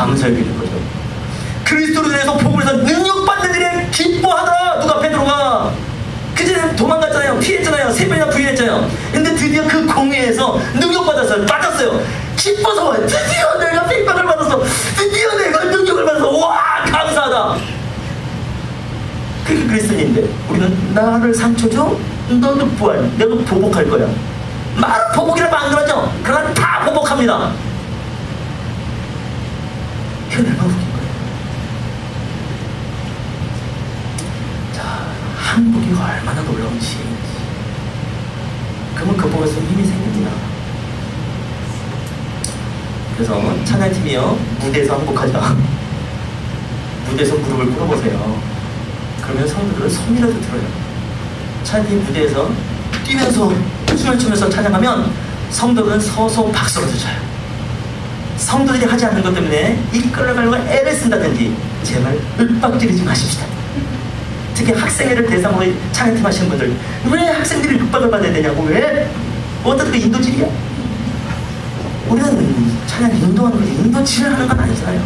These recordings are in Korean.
감사해야 되는 거죠. 그리스도로 인해서 복음을 해서 능력받는 일에 기뻐하더라. 누가 베드로가 그전에 도망갔잖아요. 피했잖아요. 3번이나 부인했잖아요. 근데 드디어 그 공회에서 능력받았어요. 받았어요. 기뻐서 와요. 드디어 내가 핍박을 받았어. 드디어 내가 능력을 받았어. 와, 감사하다. 그게 그리스도인인데 우리는 나를 상처 줘? 너도 부활. 내가 보복할 거야. 말은 보복이라고 안 그러죠? 그러나 다 보복합니다. 그게 얼마나 웃긴 거예요. 자, 한국이 얼마나 놀라운지. 그러면 그 복에서 힘이 생깁니다. 그래서 찬양팀이요, 무대에서 한복하자. 무대에서 무릎을 꿇어보세요. 그러면 성도들은 손이라도 들어요. 찬양팀 무대에서 뛰면서 춤을 추면서 찬양하면 성도들은 서서 박수를 쳐요. 성도들이 하지 않는 것 때문에 이끌어가려고 애를 쓴다든지 제발 윽박지르지 마십시다. 특히 학생회를 대상으로 찬양팀 하시는 분들, 왜 학생들이 윽박을 받아야 되냐고. 왜? 어떤 그 인도질이야? 우리는 찬양 인도하는 거지 인도질을 하는 건 아니잖아요.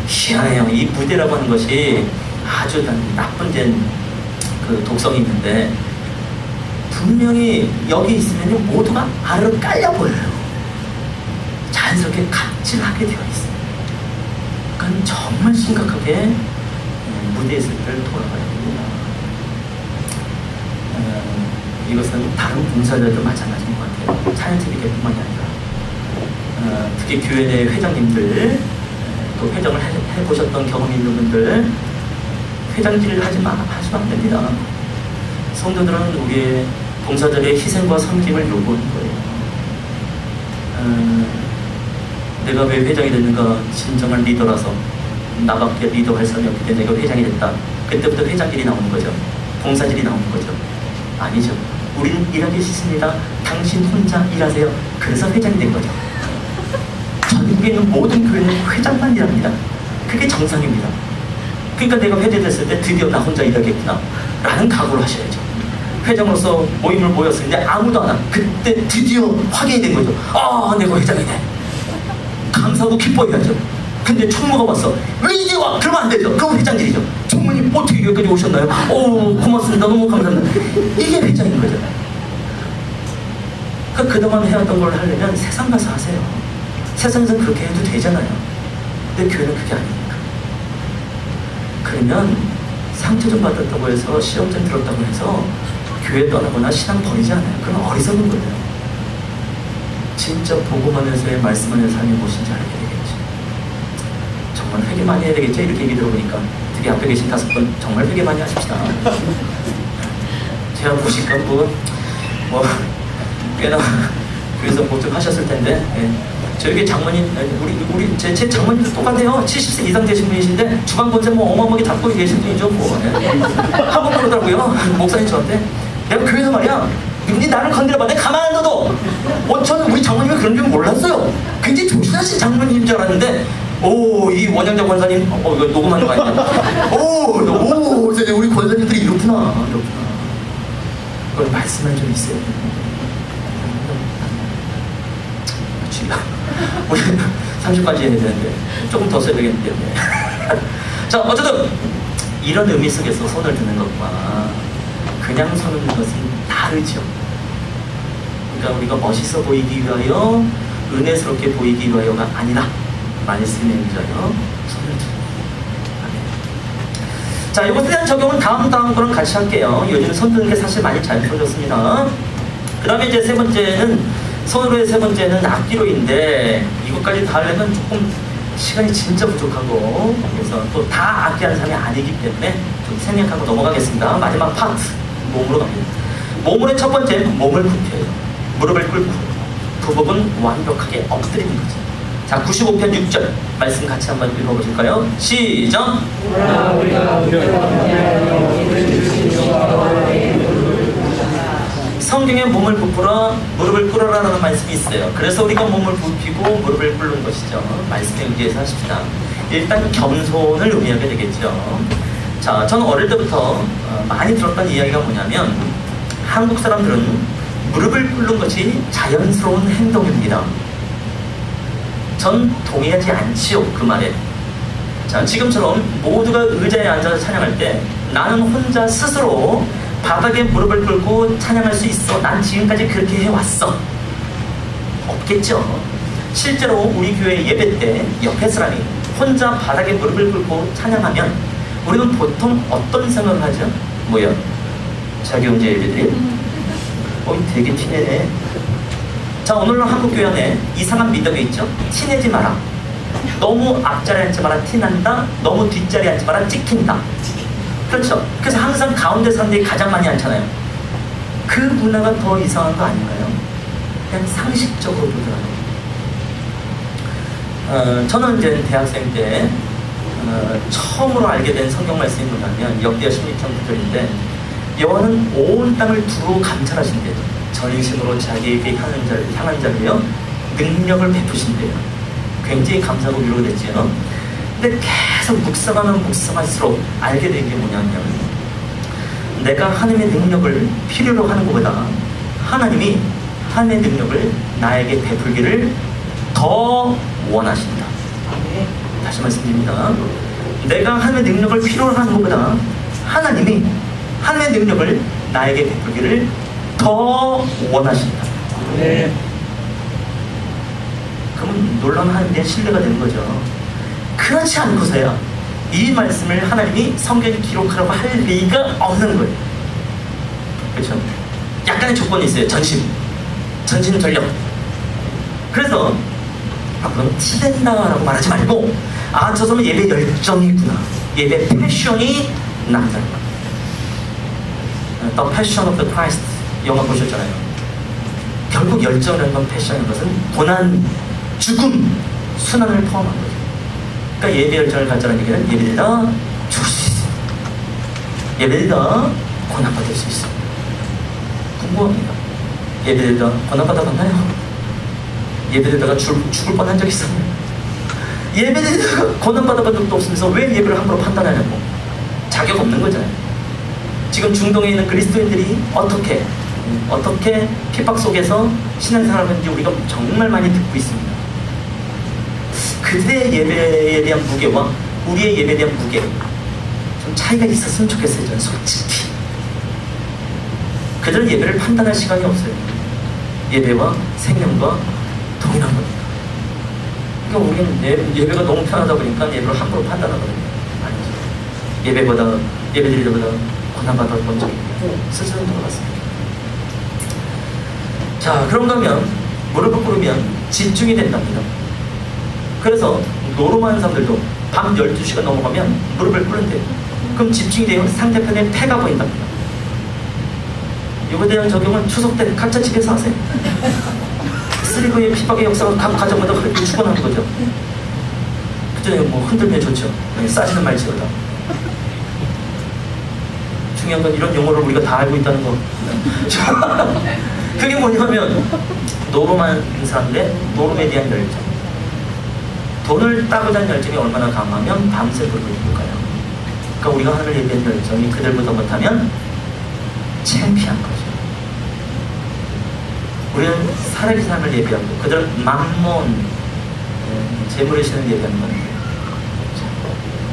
희한해요. 이 무대라고 하는 것이 아주 나쁜 그 독성이 있는데, 분명히 여기 있으면 모두가 아래로 깔려 보여요. 자연스럽게 갑질하게 되어 있어요. 그러니까 정말 심각하게 무대에 있을 때를 돌아가야 됩니다. 이것은 다른 봉사자들도 마찬가지인 것 같아요. 찬양팀이뿐만이 아니라 특히 교회 내 회장님들, 또 회장을 해보셨던 경험이 있는 분들, 회장질을 하시면 안 됩니다. 성도들은 우리의 봉사자들의 희생과 섬김을 요구하는 거예요. 내가 왜 회장이 됐는가? 진정한 리더라서 나밖에 리더할 사람이 없기 때문에 내가 회장이 됐다. 그때부터 회장질이 나오는 거죠. 봉사질이 나오는 거죠. 아니죠. 우리는 일하기 싫습니다. 당신 혼자 일하세요. 그래서 회장이 된 거죠. 전국에 있는 모든 교회는 회장만 일합니다. 그게 정상입니다. 그러니까 내가 회장 됐을 때 드디어 나 혼자 일하겠구나 라는 각오를 하셔야죠. 회장으로서 모임을 모였는데 아무도 안 와. 그때 드디어 확인이 된 거죠. 아, 내가 회장이네. 감사하고 기뻐해야죠. 근데 총무가 왔어. 왜 이제 와? 그러면 안 되죠. 그건 회장질이죠. 총무님 어떻게 여기까지 오셨나요? 오, 고맙습니다. 너무 감사합니다. 이게 회장인 거죠. 그동안 해왔던 걸 하려면 세상 가서 하세요. 세상에서 그렇게 해도 되잖아요. 근데 교회는 그게 아니니까. 그러면 상처 좀 받았다고 해서 시험 좀 들었다고 해서 교회 떠나거나 신앙 버리지 않아요. 그건 어리석은 거예요. 진짜 복음하면서의 말씀하는 삶이 무엇인지 알게 되겠죠. 정말 회개 많이 해야 되겠죠. 이렇게 얘기 들어보니까 특히 앞에 계신 5분 정말 회개 많이 하십시다. 제가 보니까 뭐 꽤나 그래서 뭐 좀 하셨을 텐데, 저에게 장모님, 제 장모님도 똑같아요. 70세 이상 되신 분이신데 주방 권세 뭐 어마어마하게 잡고 계신 분이죠. 뭐 하고 그러더라고요. 목사님 저한테. 내가 교회에서 말이야, 니 나를 건드려봐. 내가 가만 안 둬도. 저는 우리 장모님이 그런 줄 몰랐어요. 굉장히 조신하신 장모님인 줄 알았는데, 이 원영자 권사님, 이거 녹음하는 거 아니야? 우리 권사님들이 이렇구나. 그걸 말씀할 좀 있어요. 우리 30까지 해야 되는데 조금 더 써야 되겠는데. 자, 어쨌든 이런 의미 속에서 손을 드는 것과 그냥 서는 것은 다르죠. 그러니까 우리가 멋있어 보이기 위하여, 은혜스럽게 보이기 위하여가 아니라 말씀에 의하여 손을 드는 거예요. 자, 이것에 대한 적용은 다음 거랑 같이 할게요. 요즘 손 드는 게 사실 많이 잘 풀렸습니다. 그 다음에 이제 세 번째는, 손으로의 세 번째는 악기로인데, 이것까지 다 하려면 조금 시간이 진짜 부족하고, 그래서 또 다 악기하는 사람이 아니기 때문에 좀 생략하고 넘어가겠습니다. 마지막 파트, 몸으로 갑니다. 몸으로의 첫 번째, 몸을 굽혀요. 무릎을 꿇고 부복은 완벽하게 엎드리는 거죠. 자, 95편 6절 말씀 같이 한번 읽어보실까요? 시작! 성경에 몸을 부풀어 무릎을 꿇어라라는 말씀이 있어요. 그래서 우리가 몸을 굽히고 무릎을 꿇는 것이죠. 말씀에 의지해서 하십시다. 일단 겸손을 의미하게 되겠죠. 자, 저는 어릴 때부터 많이 들었던 이야기가 뭐냐면, 한국 사람들은 무릎을 꿇는 것이 자연스러운 행동입니다. 전 동의하지 않지요, 그 말에. 자, 지금처럼 모두가 의자에 앉아서 찬양할 때 나는 혼자 스스로 바닥에 무릎을 꿇고 찬양할 수 있어. 난 지금까지 그렇게 해왔어. 없겠죠. 실제로 우리 교회 예배 때 옆에 사람이 혼자 바닥에 무릎을 꿇고 찬양하면 우리는 보통 어떤 생각을 하죠? 뭐야? 자기 혼자 예배드려? 되게 티내네. 자, 오늘날 한국교회 안에 이상한 미덕이 있죠? 티내지 마라. 너무 앞자리 앉지 마라, 티난다. 너무 뒷자리 앉지 마라, 찍힌다. 그렇죠? 그래서 항상 가운데 사람들이 가장 많이 앉잖아요. 그 문화가 더 이상한 거 아닌가요? 그냥 상식적으로 보더라고요. 저는 이제 대학생 때 처음으로 알게 된 성경 말씀이 뭐냐면 역대하 16장 9절인데 여호와는 온 땅을 두루 감찰하신대요. 전심으로 자기에게 향한 자를요 능력을 베푸신대요. 굉장히 감사하고 위로가 됐지요. 근데 계속 묵상할수록 알게 된 게 뭐냐면 내가 하나님의 능력을 필요로 하는 것보다 하나님이 하나님의 능력을 나에게 베풀기를 더 원하신다. 다시 말씀드립니다. 내가 하나님의 능력을 필요로 하는 것보다 하나님이 하나님의 능력을 나에게 베풀기를 더 원하신다. 네. 그러면 놀라운 하나님의 신뢰가 되는 거죠. 그렇지 않고서야 이 말씀을 하나님이 성경에 기록하라고 할 리가 없는 거예요. 그렇죠? 약간의 조건이 있어요. 전심 전력. 그래서 그럼 티된다라고 말하지 말고 저 사람은 예배 열정이 있구나. 예배 패션이 남다. The Passion of the Christ 영화 보셨잖아요. 결국 열정이라는 건 패션인 것은 고난, 죽음, 순환을 포함한 거죠. 그러니까 예배 열정을 가져라는 얘기는 예배되다 죽을 수 있어요. 예배되다 고난받을 수 있어요. 궁금합니다. 예배되다 고난받아봤나요? 예배되다가 죽을 뻔한 적 있어요. 예배되다가 고난받아본 적도 없으면서 왜 예배를 함부로 판단하냐고. 자격 없는 거잖아요. 지금 중동에 있는 그리스도인들이 어떻게 핍박 속에서 신앙생활을 하는지 우리가 정말 많이 듣고 있습니다. 그들의 예배에 대한 무게와 우리의 예배에 대한 무게 좀 차이가 있었으면 좋겠어요. 저는 솔직히 그들은 예배를 판단할 시간이 없어요. 예배와 생명과 동일한 겁니다. 그러니까 우리는 예배가 너무 편하다 보니까 예배를 함부로 판단하거든요. 아니죠. 예배드리다보다 고난받았던 적이 있고 스스로 돌아갔습니다. 자, 그런가 하면 무릎을 꿇으면 집중이 된답니다. 그래서 노름하는 사람들도 밤 12시가 넘어가면 무릎을 꿇는대요. 그럼 집중이 되면 상대편의 패가 보인답니다. 이거에 대한 적용은 추석 때 각자 집에서 하세요. 쓰리고의 핍박의 역사가 각 가정마다 그렇게 죽어나는 거죠. 그전에 뭐 흔들면 좋죠. 싸지는 말지어다. 중요한 건 이런 용어를 우리가 다 알고 있다는 거. 그게 뭐냐면 노름하는 사람들의 노름에 대한 열정. 돈을 따고자 하는 열정이 얼마나 강하면 밤새 무릎을 꿇을까요? 그러니까 우리가 하나님을 예배하는 열정이 그들보다 못하면 창피한 거죠. 우리는 살아계신 하나님을 예배하고 그들은 만몬 재물의 신을 예배하는 거예요.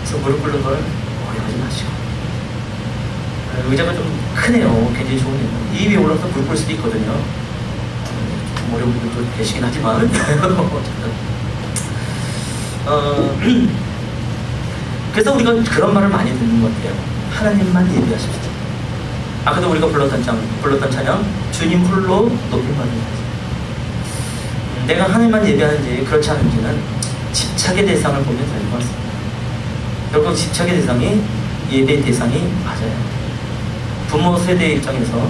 그래서 무릎 꿇는 걸 어려워하지 마시고. 의자가 좀 크네요. 굉장히 좋은 이 위에 올라서 무릎 꿇을 수도 있거든요. 좀 어려운 분들도 계시긴 하지만 그래서 우리가 그런 말을 많이 듣는 것 같아요. 하나님만 예배하십시오. 아까도 우리가 불렀던 찬양 주님 홀로 높임받는 거죠. 내가 하나님만 예배하는지 그렇지 않은지는 집착의 대상을 보면 될 것 같습니다. 결국 집착의 대상이 예배의 대상이 맞아요. 부모 세대 입장에서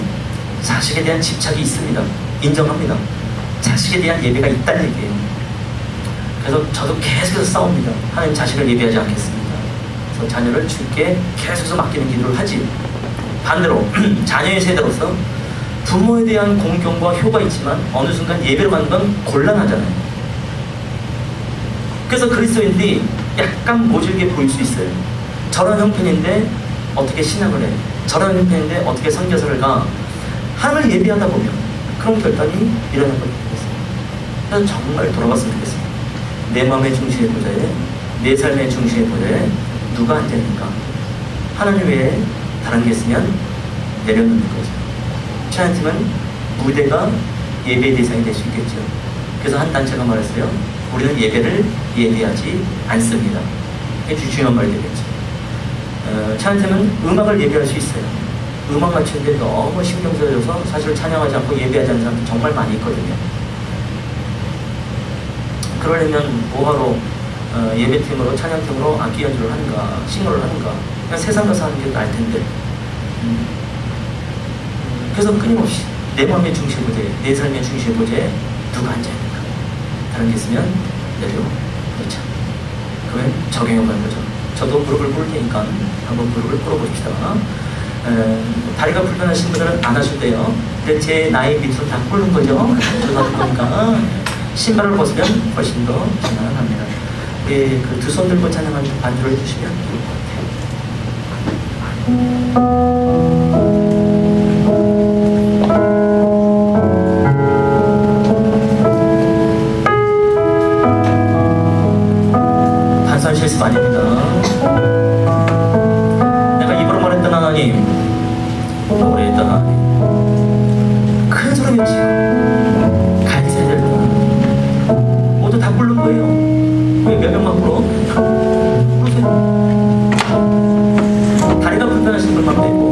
자식에 대한 집착이 있습니다. 인정합니다. 자식에 대한 예배가 있다는 얘기예요. 그래서 저도 계속해서 싸웁니다. 하나님 자식을 예배하지 않겠습니다. 그래서 자녀를 주께 계속해서 맡기는 기도를 하지. 반대로 자녀의 세대로서 부모에 대한 공경과 효가 있지만 어느 순간 예배를 받는 건 곤란하잖아요. 그래서 그리스도인들이 약간 모질게 보일 수 있어요. 저런 형편인데 어떻게 신앙을 해? 저런 형편인데 어떻게 선교사를 가? 하나님을 예배하다 보면 그런 결단이 일어나는 것 같습니다. 그래서 정말 돌아갔으면 좋겠습니다. 내 마음의 중심의 보좌에, 내 삶의 중심의 보좌에 누가 앉아있는가? 하나님 외에 다른 게 있으면 내려놓는 거죠. 찬양팀은 무대가 예배의 대상이 될 수 있겠죠. 그래서 한 단체가 말했어요. 우리는 예배를 예배하지 않습니다. 이게 중요한 말이 되겠죠. 찬양팀은 음악을 예배할 수 있어요. 음악 맞추는데 너무 신경 쓰여서 사실 찬양하지 않고 예배하지 않는 사람들 정말 많이 있거든요. 그러려면 뭐하러 예배팀으로 찬양팀으로 악기 연주를 하는가, 싱어를 하는가? 그냥 세상 가서 하는 게 나을 텐데. 그래서 끊임없이 내 마음의 중심 보좌에, 내 삶의 중심 보좌에 누가 앉아있는가? 다른 게 있으면 내려놓자. 그러면 적용해보는 거죠. 저도 무릎을 꿇을 테니까 한번 무릎을 꿇어봅시다. 다리가 불편하신 분들은 안 하셔도돼요. 근데 제 나이 밑으로 다 꿇는 거죠. 저도 하는 거니까 신발을 벗으면 훨씬 더 편안합니다. 그 두 손 들고 찬양하는 반주를 해주시면 좋을 것 같아요. 실수 아닙니다. 내가 입으로 말했던 하나님, 오래 했던 하나님, 큰 소리 외치고 갈지야 될 거야. 모두 다 부른 거예요. 왜 몇 명만 불러? 부르세요. 다리가 불편하신 분만 빼고.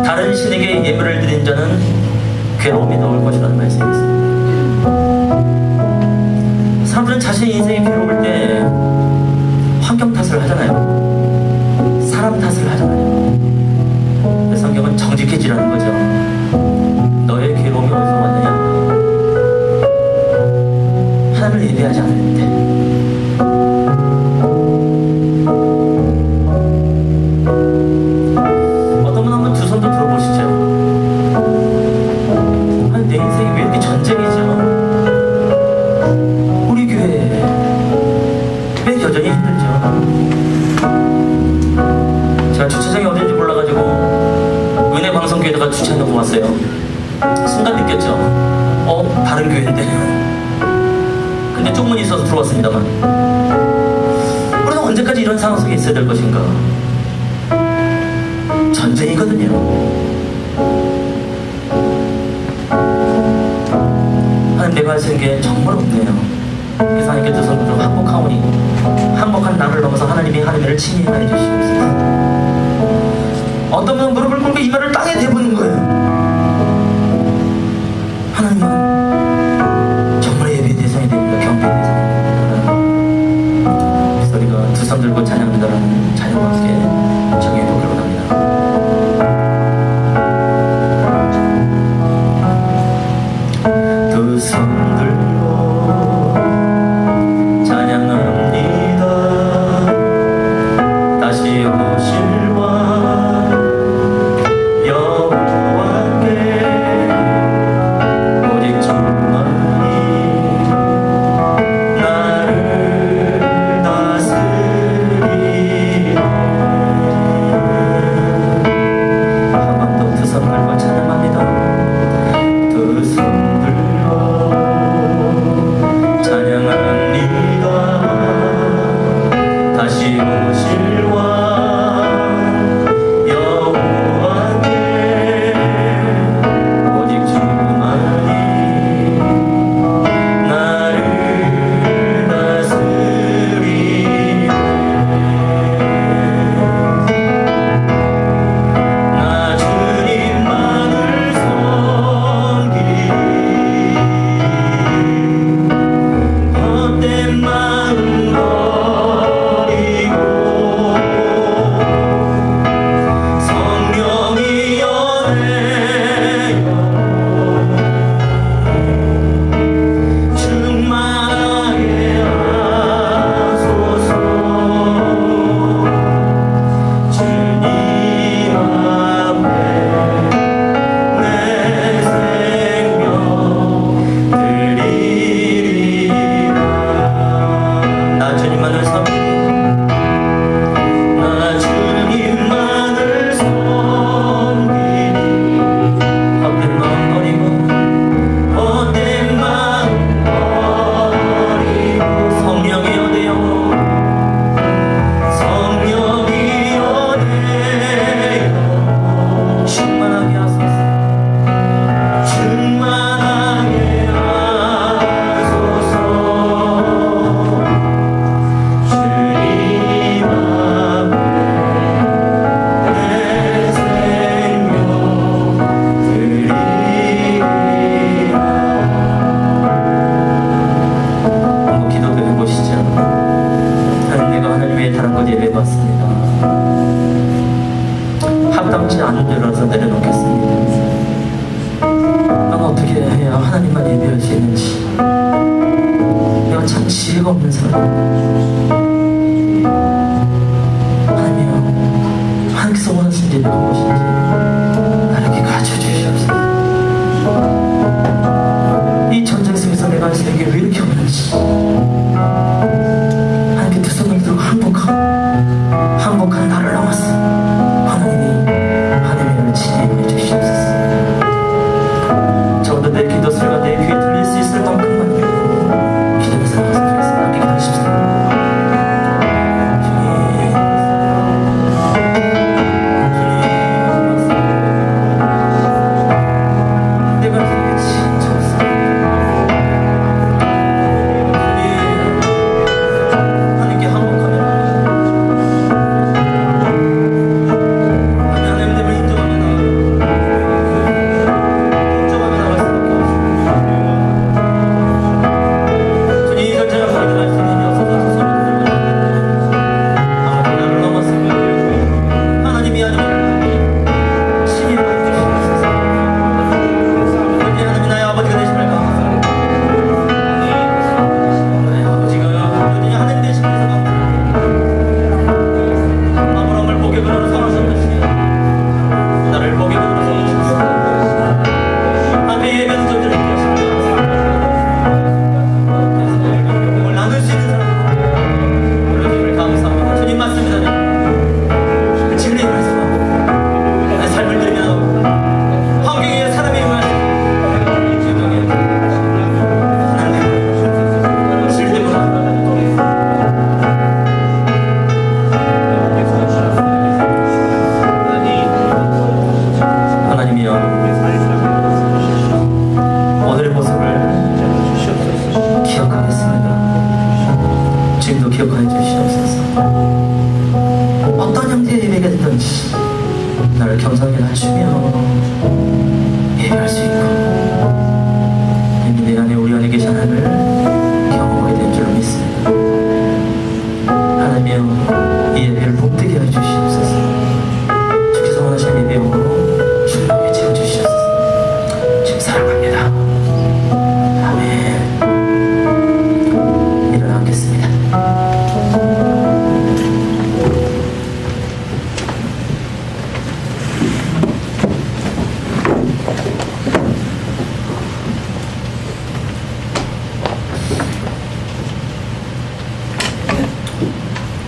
다른 신에게 예물을 드린 자는 괴로움이 나올 것이라는 말씀이 있습니다. 사람들은 자신의 인생이 괴로울 때 환경 탓을 하잖아요. 사람 탓을 하잖아요. 근데 성경은 정직해지라는 거죠. 너의 괴로움이 어디서 왔느냐? 하나님을 예배하지 않을 때. 제가 주차장이 어딘지 몰라가지고 은혜 방송교회에다가 주차해놓고 왔어요. 순간 느꼈죠. 다른 교회인데. 근데 조금 있어서 들어왔습니다만, 우리는 언제까지 이런 상황 속에 있어야 될 것인가? 전쟁이거든요. 하나님, 내가 할 수 있는 게 정말 없네요. 그래서 하나님께 두 손으로 항복하오니 항복한 나를 넘어서 하나님이 하늘을 침입하여 주시옵소서. 어떤 분은 무릎을 꿇고 이 말을 땅에 대보는 거예요. 하나님은 정말 예배의 대상이 됩니다. 경배의 대상이 됩니다. 그래서 우리가 두 손 들고 찬양한다는 찬양과 함께 정해보기로 합니다. 두 손 들고 찬양합니다. 다시 오실 나를 다스리고 내려놓겠습니다. 합당치 않은 죄라서 내려놓겠습니다. 난 어떻게 해야 하나님만 예배할 수 있는지. 내가 참 지혜가 없는 사람. 하나님이여, 하나님께서 원하시는 예배가 무엇인지 나에게 가르쳐주시옵소서. 이 전쟁 속에서 내가 할 수 있는 게 왜 이렇게 없는지 하나님께 두 손을 들고 항복한 나를 남았어. 하나님을 진행해 주시옵소서. 적어도 내 기도 소리가 내 귀에 들릴 수 있을 만큼만 기도해서 나갔으면 좋겠습니다. 함께 기도하십시오. 기억하여 주시옵소서. 어떤 형태의 예배가 됐든지 나를 겸손하게 낮추며 예배할 수 있고 이미 내 안에 우리 안에 계신 하나님을 경험하게 된 줄로 믿습니다. 하나님이여, 이 예배를 복되게 하여 주시옵소서. 주께서 원하시는 예배용으로 충분하게 채워주시옵소서. 지금 사랑합니다. 아멘. 일어나겠습니다.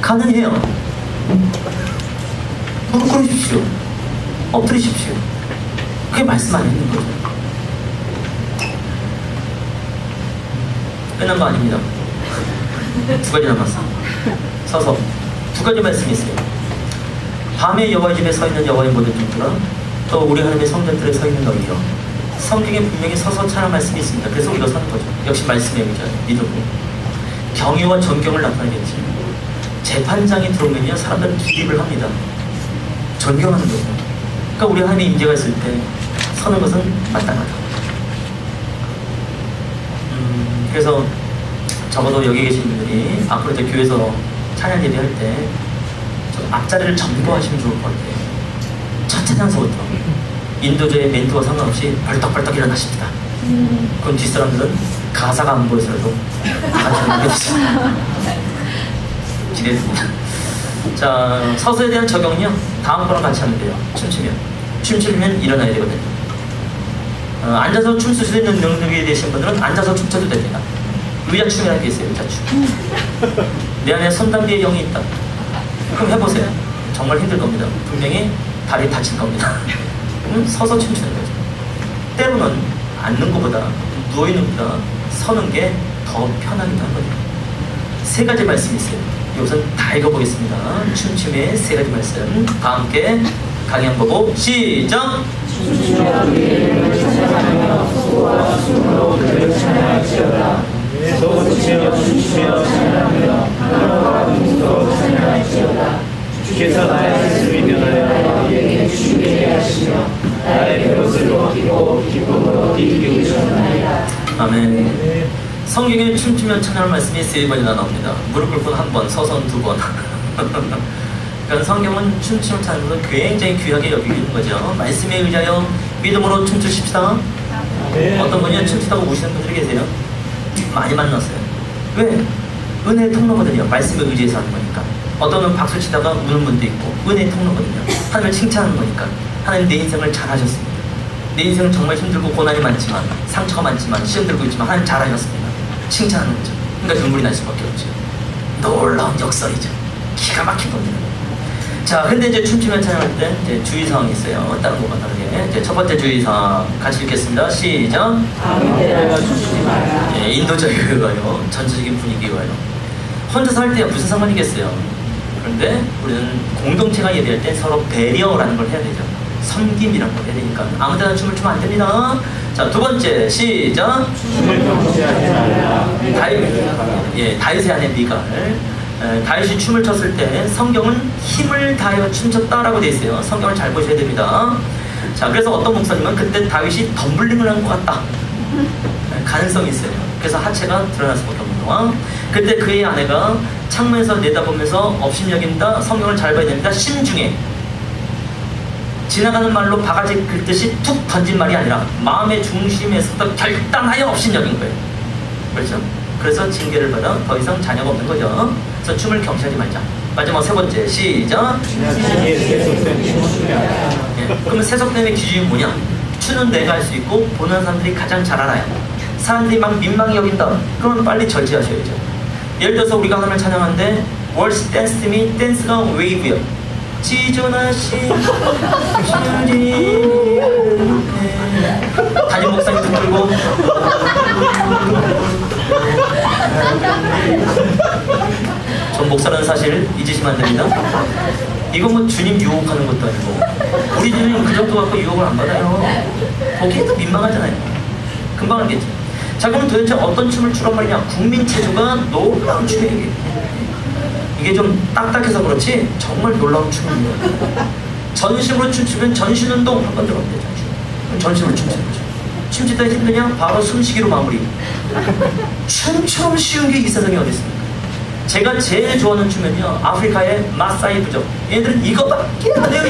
가능해요. 무릎 꿇으십시오. 엎드리십시오. 그게 말씀 안 있는 거죠. 끝난 거 아닙니다. 두 가지 남았어. 서서 두 가지 말씀이 있어요. 밤에 여호와의 집에 서 있는 여호와의 모든 종들아, 또 우리 하나님의 성전들에 서 있는 너희여. 성경에 분명히 서서 찬양 말씀이 있습니다. 그래서 우리가 서는 거죠. 역시 말씀의 의자, 믿음으로. 경외와 존경을 나타내겠지. 재판장이 들어오면요, 사람들은 기립을 합니다. 존경하는 거죠. 그러니까 우리 하나님의 임재가 있을 때 서는 것은 마땅하다. 그래서 적어도 여기 계신 분들이 앞으로 이제 교회에서 찬양 예배할 때 좀 앞자리를 점거하시면 좋을 것 같아요. 첫 찬양서부터 인도자의 멘트와 상관없이 벌떡벌떡 일어나십니다. 그럼 뒷사람들은 가사가 안 보여서라도 기대됩니다. 자, 서서에 대한 적용은요, 다음 거랑 같이 하면 돼요. 춤추면 일어나야 되거든요. 앉아서 춤출 수 있는 능력이 되신 분들은 앉아서 춤춰도 됩니다. 의자춤이라는 게 있어요. 의자춤. 내 안에 선담비의 영이 있다. 그럼 해보세요. 정말 힘들 겁니다. 분명히 다리 다칠 겁니다. 서서 춤추는 거죠. 때로는 앉는 것보다 누워있는 것보다 서는 게 더 편하기도 하거든요. 세 가지 말씀이 있어요. 이것은 다 읽어보겠습니다. 춤춤의 세 가지 말씀. 다 함께 강연 보고 시작! 춤추며 그를 찬양하며 수고와 춤으로 그를 찬양할지어다. 소고치며 춤추며 찬양하며 하늘과 눈으로 찬양할지어다. 주께서 나의 슬픔이 변하여 나에게 춤추게 하시며 나의 배옷을 벗기고 기쁨으로 일으키고 주셨나이다. 아멘. 성경에 춤추며 찬양할 말씀이 세 번이나 나옵니다. 무릎 꿇고 한 번, 서서는 두 번. 그러니까 성경은 춤추는 찬양도 굉장히 귀하게 여기고 있는 거죠. 말씀에 의하여 믿음으로 춤추십시다. 어떤 분이 춤추다고 우시는 분들이 계세요. 많이 만났어요. 왜? 은혜의 통로거든요. 말씀에 의지해서 하는 거니까. 어떤 분은 박수 치다가 우는 분도 있고, 은혜의 통로거든요. 하나님을 칭찬하는 거니까. 하나님 내 인생을 잘하셨습니다. 내 인생은 정말 힘들고 고난이 많지만, 상처가 많지만, 시험 들고 있지만 하나님 잘하셨습니다. 칭찬하는 거죠. 그러니까 눈물이 날 수밖에 없죠. 놀라운 역설이죠. 기가 막힌 겁니다. 자, 근데 이제 춤추면 찬양할 때 이제 주의사항이 있어요. 다른 것과 다르게. 이제 첫 번째 주의사항 같이 읽겠습니다. 시작. 예, 인도적이고요. 전체적인 분위기고요. 혼자서 할 때 무슨 상관이겠어요. 그런데 우리는 공동체가 예배할 때 서로 배려라는 걸 해야 되죠. 섬김이라는 걸 해야 되니까 아무데나 춤을 추면 안 됩니다. 자, 두 번째 시작. 다윗의 아내 미갈. 다윗이 춤을 췄을 때 성경은 힘을 다하여 춤췄다라고 되어 있어요. 성경을 잘 보셔야 됩니다. 자, 그래서 어떤 목사님은 그때 다윗이 덤블링을 한 것 같다. 가능성이 있어요. 그래서 하체가 드러날 수밖에 없는 상황. 그때 그의 아내가 창문에서 내다보면서 업신여긴다. 성경을 잘 봐야 됩니다. 심중에 지나가는 말로 바가지 긁듯이 툭 던진 말이 아니라 마음의 중심에서부터 결단하여 업신여긴 거예요. 그렇죠? 그래서 징계를 받아 더 이상 자녀가 없는 거죠. 그래서 춤을 경시하지 말자. 마지막 세 번째 시작. 그러면 세속됨의 기준이 뭐냐? 추는 내가 할 수 있고 보는 사람들이 가장 잘 알아요. 사람들이 막 민망히 여긴다. 그러면 빨리 절제하셔야죠. 예를 들어서 우리가 하나님을 찬양하는데 월스 댄스 팀이 댄스가 웨이브요. 지존하신 주님 담임 목사님 들고 전 목사라는 사실 잊으시면 안 됩니다. 이거 뭐 주님 유혹하는 것도 아니고 우리 주님 그 정도 갖고 유혹을 안 받아요. 보기에도 민망하잖아요. 금방 알겠죠. 자, 그럼 도대체 어떤 춤을 추란 말이냐? 국민 체조가 놀라운 춤이에요. 이게 좀 딱딱해서 그렇지 정말 놀라운 춤이에요. 전심으로 춤추면 전신운동 한번 들어가면 돼요. 전심으로 춤추는 거죠. 춤추다 힘드냐? 바로 숨쉬기로 마무리. 춤처럼 쉬운 게 이 세상에 어디 있습니까? 제가 제일 좋아하는 춤은요, 아프리카의 마사이 부족. 얘들은 이거밖에 안 해요.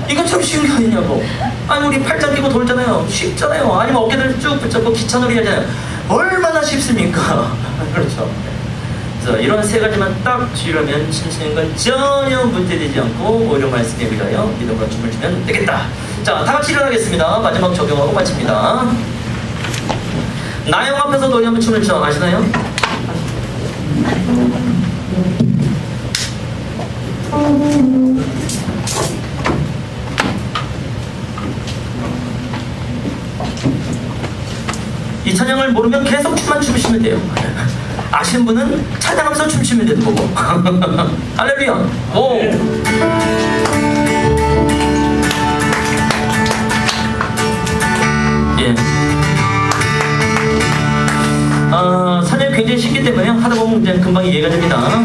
이거처럼 쉬운 게 아니냐고. 아니 우리 팔짱 끼고 돌잖아요. 쉽잖아요. 아니면 어깨를 쭉 붙잡고 기차놀이 하잖아요. 얼마나 쉽습니까? 그렇죠. 그래서 이런 세 가지만 딱 지으려면 춤추는 건 전혀 문제되지 않고 오히려 말씀에 의하여 믿음으로 춤을 추면 되겠다. 자, 다 같이 일어나겠습니다. 마지막 적용하고 마칩니다. 나영 앞에서 노래 한번 춤을 춰. 아시나요? 이 찬양을 모르면 계속 춤만 추시면 돼요. 아시는 분은 찬양하면서 춤추면 되는 거고. 할렐루야. 오. 예. 찬양이 굉장히 쉽기 때문에 하다 보면 그냥 금방 이해가 됩니다.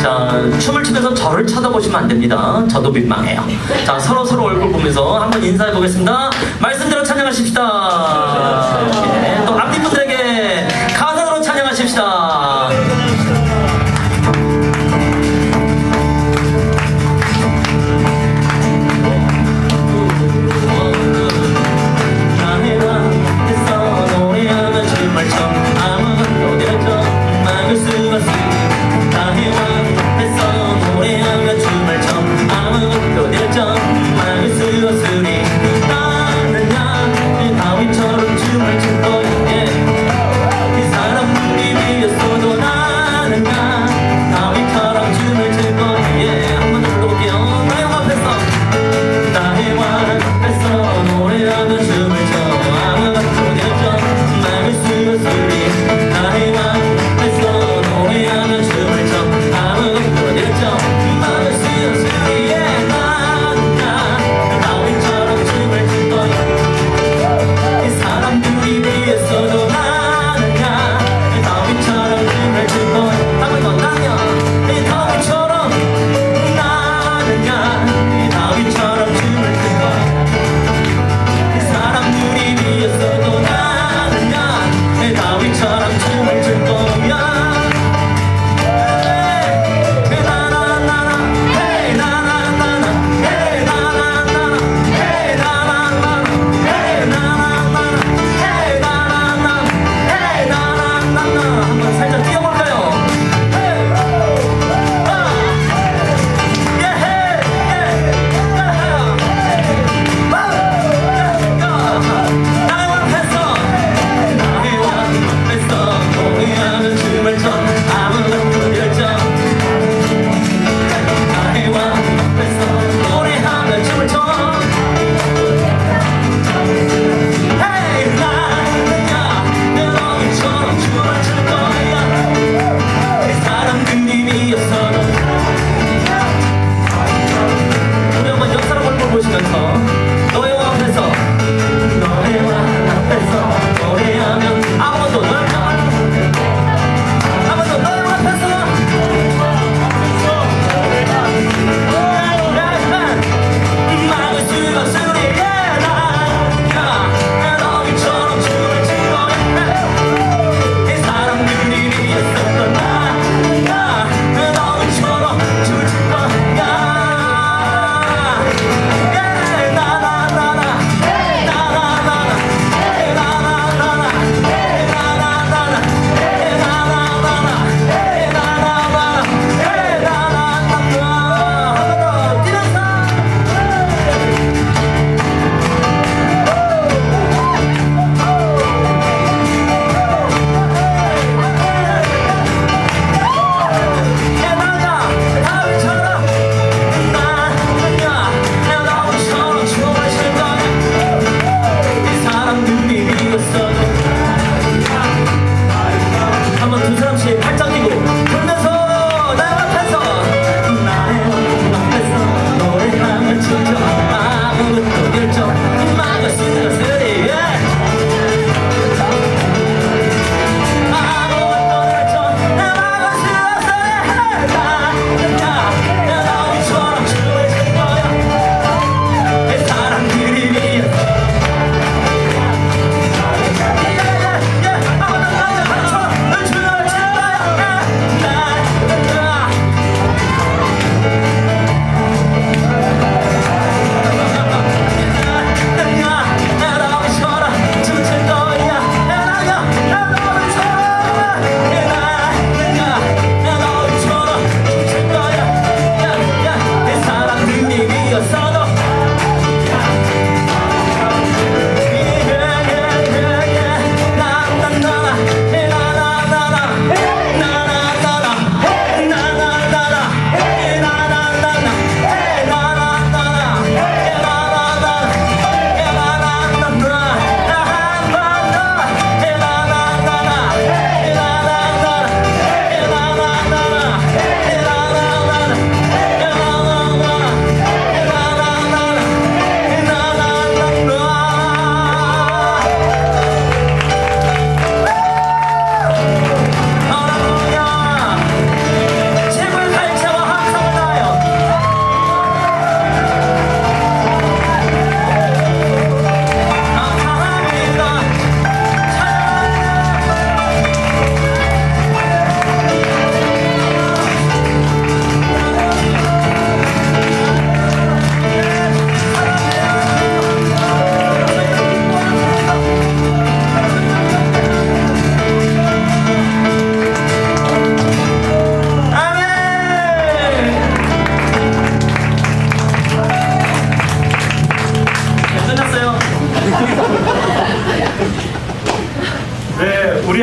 자, 춤을 추면서 저를 쳐다보시면 안 됩니다. 저도 민망해요. 자, 서로 얼굴 보면서 한번 인사해 보겠습니다. 말씀대로 찬양하십시다. 예, 또 앞뒤 분들에게 가사로 찬양하십시다. 다윗처럼 춤을 출 거야. 이 사람들이 위해서도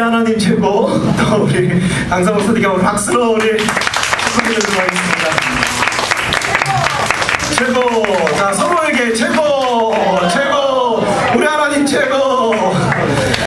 하나님 최고. 또 우리 강성 목사님께 우리 박수로 우리 축하드리도록 하겠습니다. 최고. 자, 서로에게 최고.